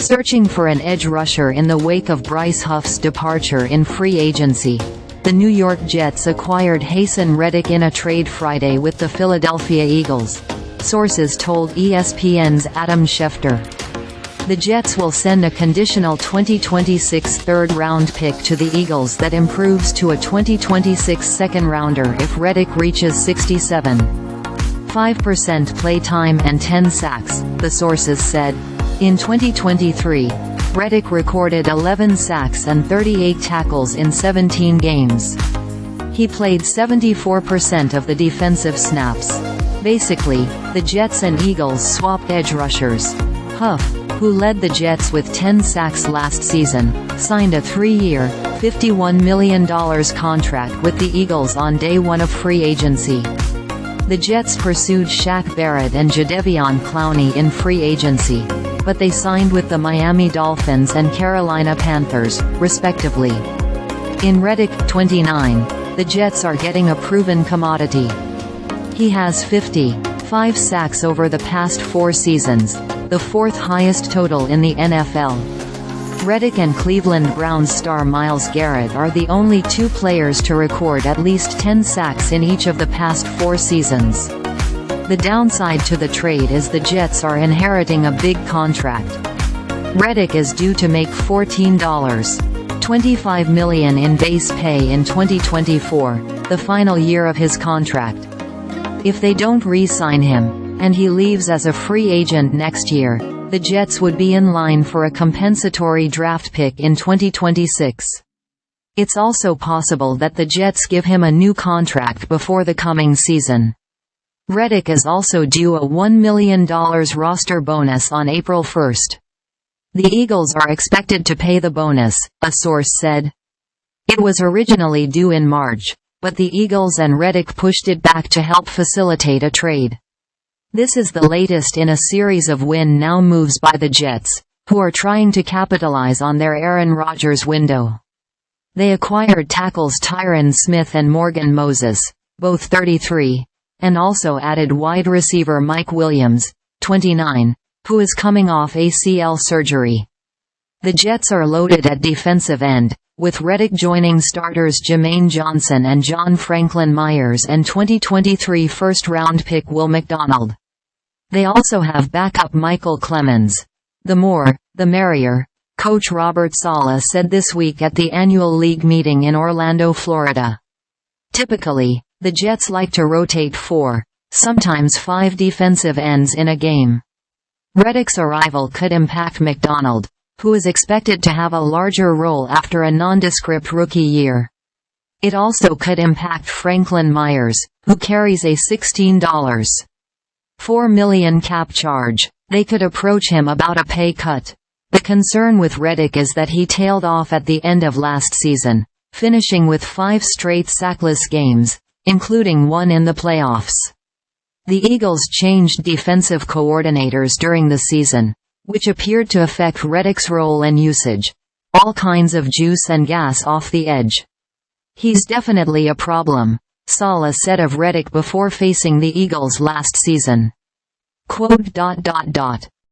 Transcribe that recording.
Searching for an edge rusher in the wake of Bryce Huff's departure in free agency, the New York Jets acquired Haason Reddick in a trade Friday with the Philadelphia Eagles, sources told ESPN's Adam Schefter. The Jets will send a conditional 2026 third-round pick to the Eagles that improves to a 2026 second-rounder if Reddick reaches 67.5% play time and 10 sacks, the sources said. In 2023, Reddick recorded 11 sacks and 38 tackles in 17 games. He played 74% of the defensive snaps. Basically, the Jets and Eagles swapped edge rushers. Huff, who led the Jets with 10 sacks last season, signed a 3-year, $51 million contract with the Eagles on day one of free agency. The Jets pursued Shaq, Barrett and Jadeveon Clowney in free agency, but they signed with the Miami Dolphins and Carolina Panthers, respectively. In Reddick, 29, the Jets are getting a proven commodity. He has 55 sacks over the past 4 seasons, the 4th highest total in the NFL. Reddick and Cleveland Browns star Myles Garrett are the only 2 players to record at least 10 sacks in each of the past 4 seasons. The downside to the trade is the Jets are inheriting a big contract. Reddick is due to make $14.25 million in base pay in 2024, the final year of his contract. If they don't re-sign him, and he leaves as a free agent next year, the Jets would be in line for a compensatory draft pick in 2026. It's also possible that the Jets give him a new contract before the coming season. Reddick is also due a $1 million roster bonus on April 1. The Eagles are expected to pay the bonus, a source said. It was originally due in March, but the Eagles and Reddick pushed it back to help facilitate a trade. This is the latest in a series of win-now moves by the Jets, who are trying to capitalize on their Aaron Rodgers window. They acquired tackles Tyron Smith and Morgan Moses, both 33, and also added wide receiver Mike Williams, 29, who is coming off ACL surgery. The Jets are loaded at defensive end, with Reddick joining starters Jermaine Johnson and John Franklin Myers and 2023 first-round pick Will McDonald. They also have backup Micheal Clemons. The more, the merrier, coach Robert Saleh said this week at the annual league meeting in Orlando, Florida. Typically, the Jets like to rotate 4, sometimes 5 defensive ends in a game. Reddick's arrival could impact McDonald, who is expected to have a larger role after a nondescript rookie year. It also could impact Franklin Myers, who carries a $16.4 million cap charge. They could approach him about a pay cut. The concern with Reddick is that he tailed off at the end of last season, finishing with 5 straight sackless games, including one in the playoffs. The Eagles changed defensive coordinators during the season, which appeared to affect Reddick's role and usage. All kinds of juice and gas off the edge. He's definitely a problem, Saleh said of Reddick before facing the Eagles last season. Quote,